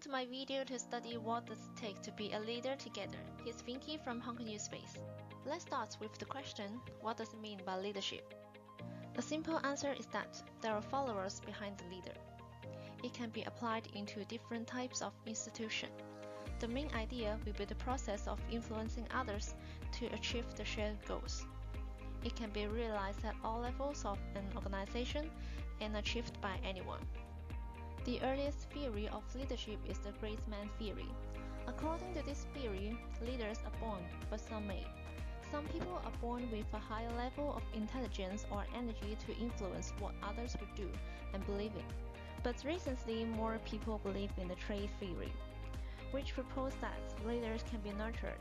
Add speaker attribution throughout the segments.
Speaker 1: to my video to study what does it take to be a leader together. Here's Vinki from HKU Space. Let's start with the question, what does it mean by leadership? The simple answer is that there are followers behind the leader. It can be applied into different types of institution. The main idea will be the process of influencing others to achieve the shared goals. It can be realized at all levels of an organization and achieved by anyone. The earliest theory of leadership is the great man theory. According to this theory, leaders are born, but some made. Some people are born with a higher level of intelligence or energy to influence what others would do and believe in. But recently, more people believe in the trait theory, which proposes that leaders can be nurtured.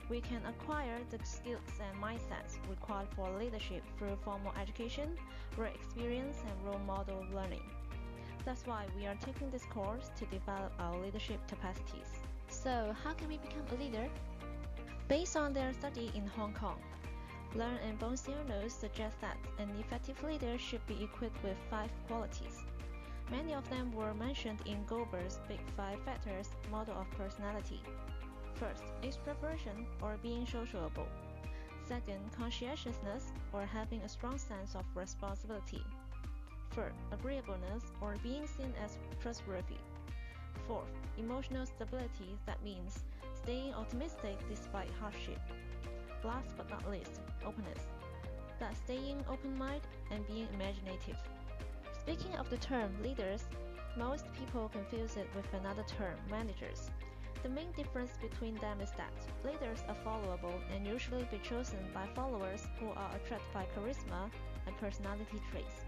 Speaker 1: We can acquire the skills and mindsets required for leadership through formal education, work experience, and role model learning. That's why we are taking this course to develop our leadership capacities. So, how can we become a leader? Based on their study in Hong Kong, Yuen and Vinki suggest that an effective leader should be equipped with 5 qualities. Many of them were mentioned in Goldberg's Big 5 Factors model of personality. First, extroversion or being sociable. Second, conscientiousness or having a strong sense of responsibility. Third, agreeableness or being seen as trustworthy. Fourth, emotional stability, that means staying optimistic despite hardship. Last but not least, openness, that's staying open-minded and being imaginative. Speaking of the term leaders, most people confuse it with another term, managers. The main difference between them is that leaders are followable and usually be chosen by followers who are attracted by charisma and personality traits.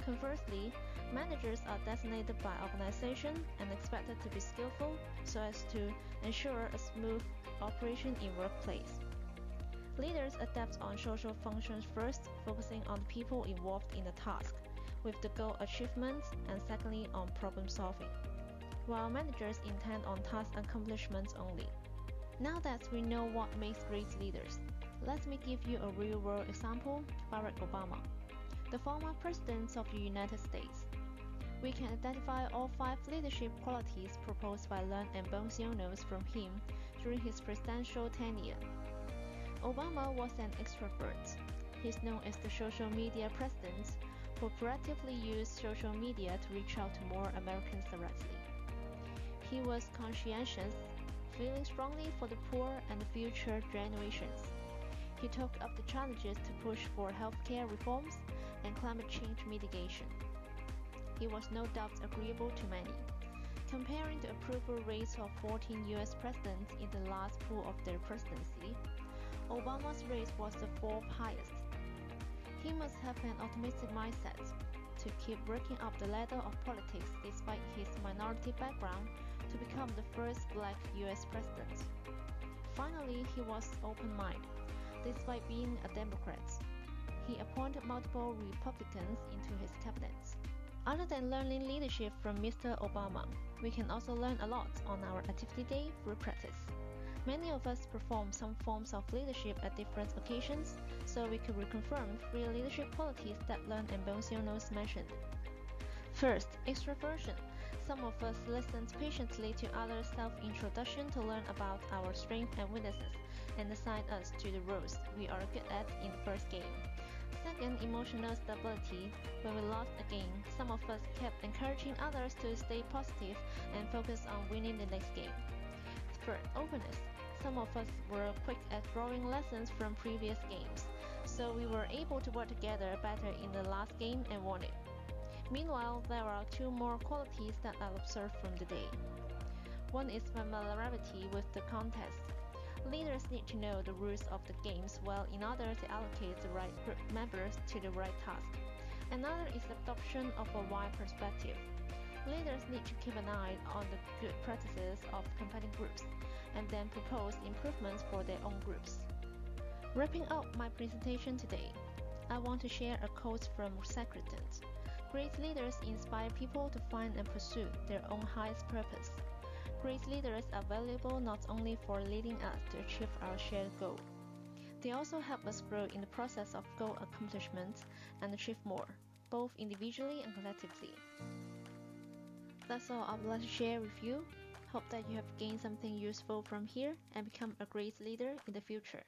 Speaker 1: Conversely, managers are designated by organization and expected to be skillful so as to ensure a smooth operation in workplace. Leaders adapt on social functions first, focusing on the people involved in the task, with the goal achievement, and secondly on problem solving, while managers intend on task accomplishments only. Now that we know what makes great leaders, let me give you a real-world example, Barack Obama, the former President of the United States. We can identify all 5 leadership qualities proposed by Yuen and Vinki from him during his presidential tenure. Obama was an extrovert. He's known as the social media president, who proactively used social media to reach out to more Americans directly. He was conscientious, feeling strongly for the poor and the future generations. He took up the challenges to push for healthcare reforms and climate change mitigation. He was no doubt agreeable to many. Comparing the approval rates of 14 US presidents in the last poll of their presidency, Obama's rate was the 4th highest. He must have an optimistic mindset to keep working up the ladder of politics despite his minority background to become the first black US president. Finally, he was open-minded, despite being a Democrat. He appointed multiple Republicans into his cabinet. Other than learning leadership from Mr. Obama, we can also learn a lot on our activity day through practice. Many of us perform some forms of leadership at different occasions, so we could reconfirm 3 leadership qualities that Yuen and Vinki mentioned. First, extroversion. Some of us listened patiently to others' self-introduction to learn about our strengths and weaknesses and assign us to the roles we are good at in the first game. Second, emotional stability. When we lost a game, some of us kept encouraging others to stay positive and focus on winning the next game. Third, openness. Some of us were quick at drawing lessons from previous games, so we were able to work together better in the last game and won it. Meanwhile, there are 2 more qualities that I'll observe from the day. One is familiarity with the contest. Leaders need to know the rules of the games well in order to allocate the right group members to the right task. Another is the adoption of a wide perspective. Leaders need to keep an eye on the good practices of competing groups and then propose improvements for their own groups. Wrapping up my presentation today, I want to share a quote from Secretary. Great leaders inspire people to find and pursue their own highest purpose. Great leaders are valuable not only for leading us to achieve our shared goal. They also help us grow in the process of goal accomplishment and achieve more, both individually and collectively. That's all I would like to share with you. Hope that you have gained something useful from here and become a great leader in the future.